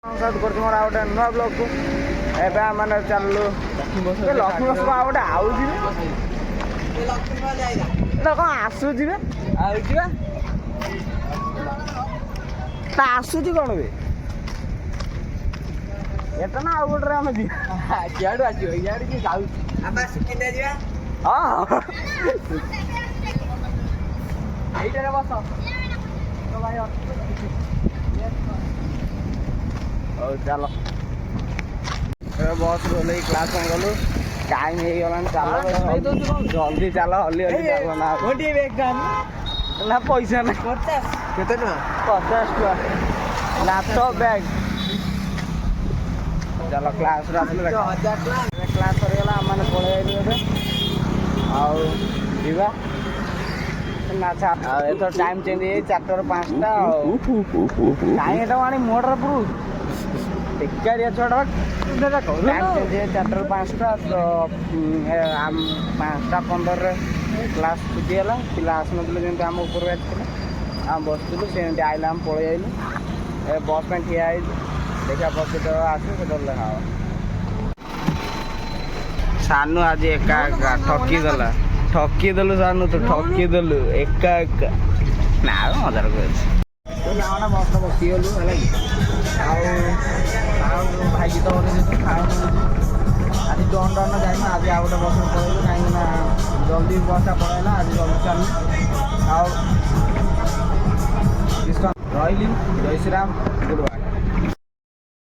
मोर आ गए नुआ ब्लॉक को एवं मैंने चलू लक्ष्मी बस आ गए आऊे कौन आसूची आसूची कौन बे एटा ना आउ गोटे आम सियाड़ू आस इे किए जाऊ हाँ यहीटे बस भाई हौ चल बस गल क्लास गलु टाइम हो गला चल जल्दी चल हली हली चल ना पैसा ना 50 टका लैपटॉप बैग चल क्लास क्लास सरगला आम मैंने पलि आईवा एथर टाइम चेंज हो 4 5टा कहीं आनी मोटर प्रूफ बेकारिया छुआ टाइम चेंज 4 5टा तो 5टा 15 क्लास छुट्टी है पिला आसन जमी आम ऊपर आसते आम बसलु से आइला आम पलि आइलु बस में ठिया देखा बस आसू से देखा सानू आज एका एका ठकी देलु सानू तो ठकी देलु एका एका ना मजार कर बस बसीगलु भाई तो आज डन डन जाइना आज आ गए बस पलू कहीं जल्दी बसटा पलैला आज जल्दी चल रही जय श्रीराम गुड बाय।